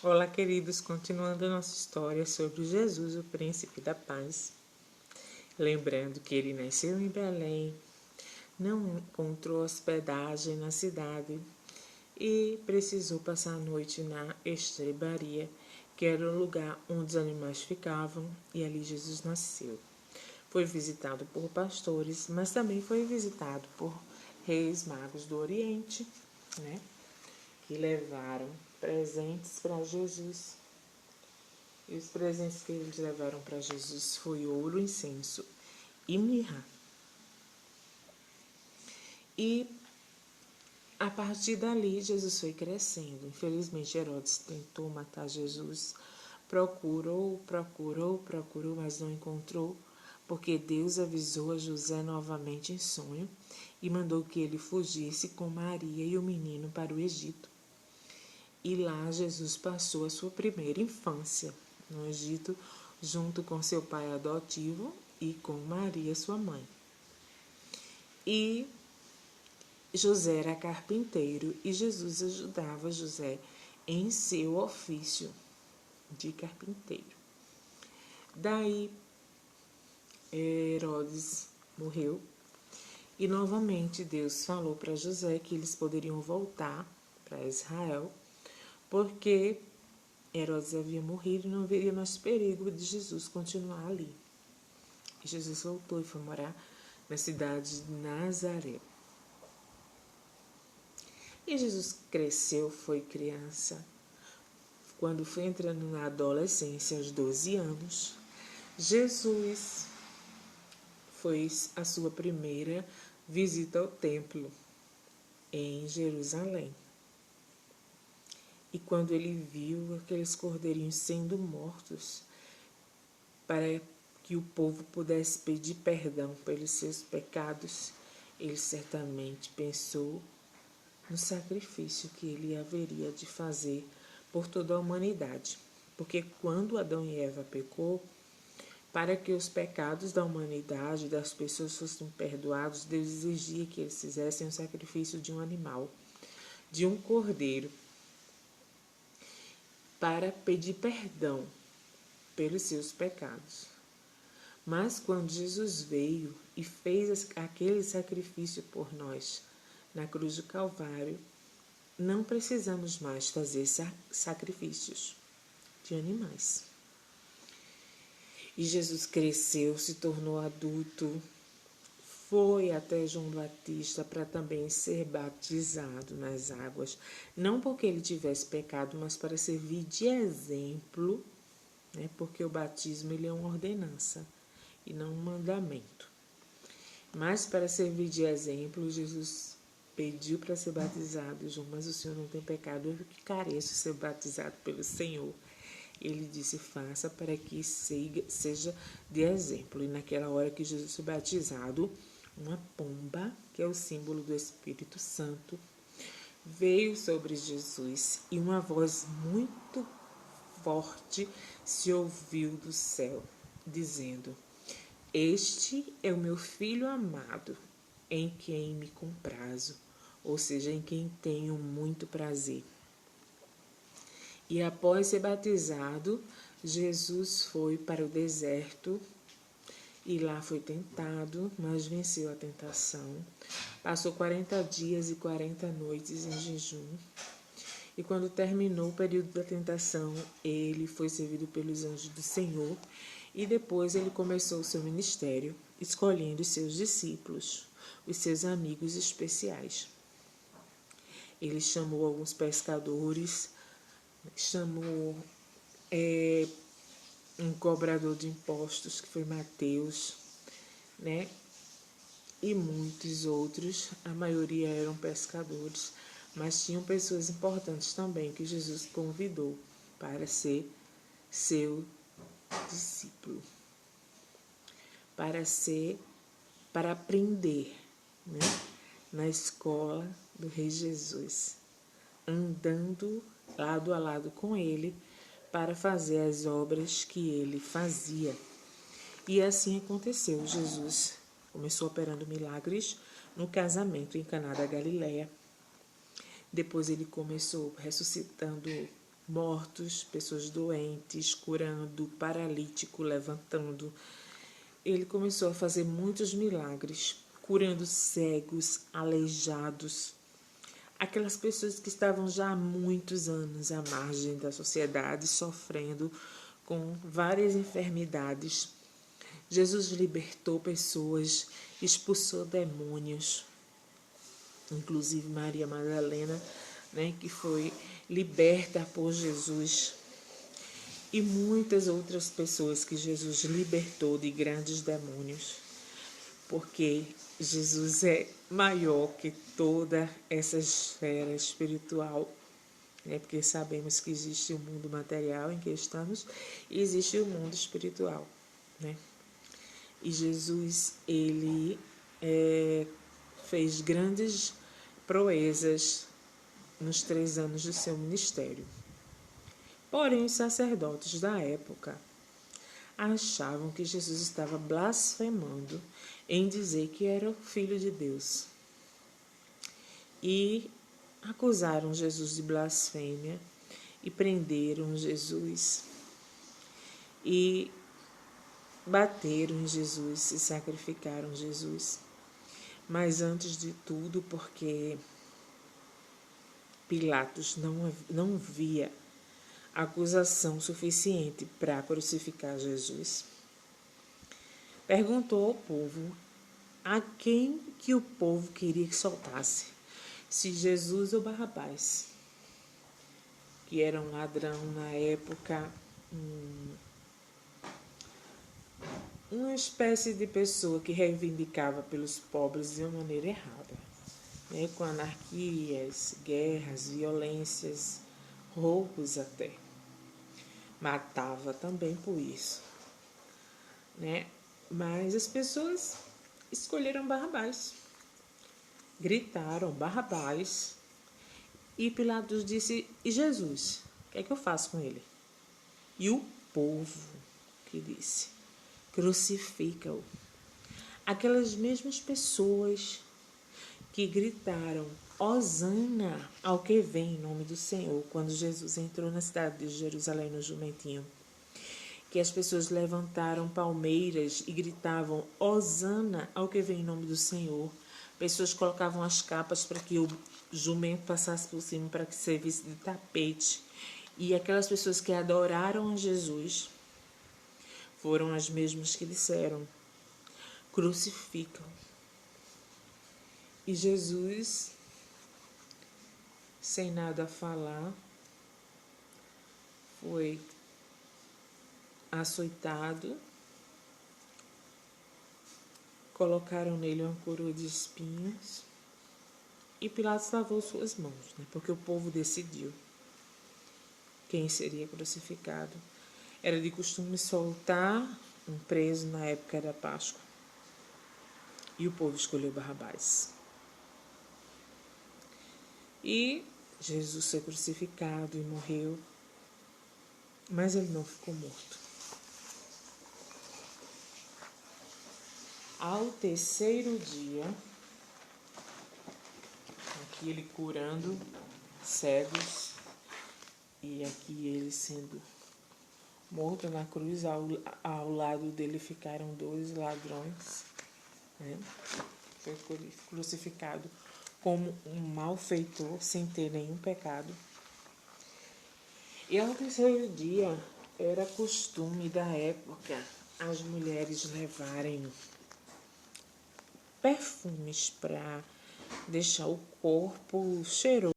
Olá, queridos, continuando a nossa história sobre Jesus, o Príncipe da Paz. Lembrando que ele nasceu em Belém, não encontrou hospedagem na cidade e precisou passar a noite na estrebaria, que era o lugar onde os animais ficavam, e ali Jesus nasceu. Foi visitado por pastores, mas também foi visitado por reis magos do Oriente, né? Que levaram presentes para Jesus. E os presentes que eles levaram para Jesus foi ouro, incenso e mirra. E a partir dali Jesus foi crescendo. Infelizmente Herodes tentou matar Jesus, procurou, mas não encontrou, porque Deus avisou a José novamente em sonho e mandou que ele fugisse com Maria e o menino para o Egito. E lá Jesus passou a sua primeira infância, no Egito, junto com seu pai adotivo e com Maria, sua mãe. E José era carpinteiro e Jesus ajudava José em seu ofício de carpinteiro. Daí Herodes morreu e novamente Deus falou para José que eles poderiam voltar para Israel, porque Herodes havia morrido e não haveria mais perigo de Jesus continuar ali. E Jesus voltou e foi morar na cidade de Nazaré. E Jesus cresceu, foi criança. Quando foi entrando na adolescência, aos 12 anos, Jesus foi a sua primeira visita ao templo em Jerusalém. E quando ele viu aqueles cordeirinhos sendo mortos, para que o povo pudesse pedir perdão pelos seus pecados, ele certamente pensou no sacrifício que ele haveria de fazer por toda a humanidade. Porque quando Adão e Eva pecou, para que os pecados da humanidade, das pessoas fossem perdoados, Deus exigia que eles fizessem o sacrifício de um animal, de um cordeiro, para pedir perdão pelos seus pecados. Mas quando Jesus veio e fez aquele sacrifício por nós na cruz do Calvário, não precisamos mais fazer sacrifícios de animais. E Jesus cresceu, se tornou adulto, foi até João Batista para também ser batizado nas águas, não porque ele tivesse pecado, mas para servir de exemplo, né? Porque o batismo ele é uma ordenança e não um mandamento. Mas para servir de exemplo, Jesus pediu para ser batizado. João, mas o Senhor não tem pecado, eu que careço de ser batizado pelo Senhor. Ele disse, faça para que seja de exemplo. E naquela hora que Jesus foi batizado, uma pomba, que é o símbolo do Espírito Santo, veio sobre Jesus e uma voz muito forte se ouviu do céu, dizendo, este é o meu filho amado, em quem me comprazo, ou seja, em quem tenho muito prazer. E após ser batizado, Jesus foi para o deserto e lá foi tentado, mas venceu a tentação. Passou 40 dias e 40 noites em jejum. E quando terminou o período da tentação, ele foi servido pelos anjos do Senhor e depois ele começou o seu ministério, escolhendo os seus discípulos, os seus amigos especiais. Ele chamou alguns pescadores, chamou um cobrador de impostos, que foi Mateus, né? E muitos outros, a maioria eram pescadores, mas tinham pessoas importantes também que Jesus convidou para ser seu discípulo, para aprender, né? Na escola do Rei Jesus, andando lado a lado com ele para fazer as obras que ele fazia. E assim aconteceu. Jesus começou operando milagres no casamento em Caná da Galileia. Depois ele começou ressuscitando mortos, pessoas doentes, curando, paralítico, levantando. Ele começou a fazer muitos milagres, curando cegos, aleijados, aquelas pessoas que estavam já há muitos anos à margem da sociedade, sofrendo com várias enfermidades. Jesus libertou pessoas, expulsou demônios, inclusive Maria Madalena, né, que foi liberta por Jesus, e muitas outras pessoas que Jesus libertou de grandes demônios, porque Jesus é maior que toda essa esfera espiritual, né? Porque sabemos que existe o mundo material em que estamos e existe o mundo espiritual, né? E Jesus, ele fez grandes proezas nos 3 anos do seu ministério. Porém, os sacerdotes da época achavam que Jesus estava blasfemando em dizer que era o Filho de Deus. E acusaram Jesus de blasfêmia e prenderam Jesus e bateram em Jesus e sacrificaram Jesus. Mas antes de tudo, porque Pilatos não via acusação suficiente para crucificar Jesus, perguntou ao povo a quem que o povo queria que soltasse, se Jesus ou Barrabás, que era um ladrão na época, uma espécie de pessoa que reivindicava pelos pobres de uma maneira errada, né, com anarquias, guerras, violências, roubos até. Matava também por isso, né? Mas as pessoas escolheram Barrabás, gritaram Barrabás, e Pilatos disse: e Jesus, o que é que eu faço com ele? E o povo que disse: crucifica-o. Aquelas mesmas pessoas que gritaram Hosana ao que vem em nome do Senhor, quando Jesus entrou na cidade de Jerusalém no jumentinho, que as pessoas levantaram palmeiras e gritavam Hosana ao que vem em nome do Senhor. Pessoas colocavam as capas para que o jumento passasse por cima, para que servisse de tapete. E aquelas pessoas que adoraram a Jesus foram as mesmas que disseram: crucificam. E Jesus, sem nada a falar, foi açoitado, colocaram nele uma coroa de espinhos e Pilatos lavou suas mãos, né? Porque o povo decidiu quem seria crucificado. Era de costume soltar um preso na época da Páscoa e o povo escolheu Barrabás. E Jesus foi crucificado e morreu, mas ele não ficou morto. Ao terceiro dia, aqui ele curando cegos e aqui ele sendo morto na cruz, ao lado dele ficaram 2 ladrões, né? Foi crucificado como um malfeitor, sem ter nenhum pecado. E ao terceiro dia, era costume da época as mulheres levarem perfumes para deixar o corpo cheiroso.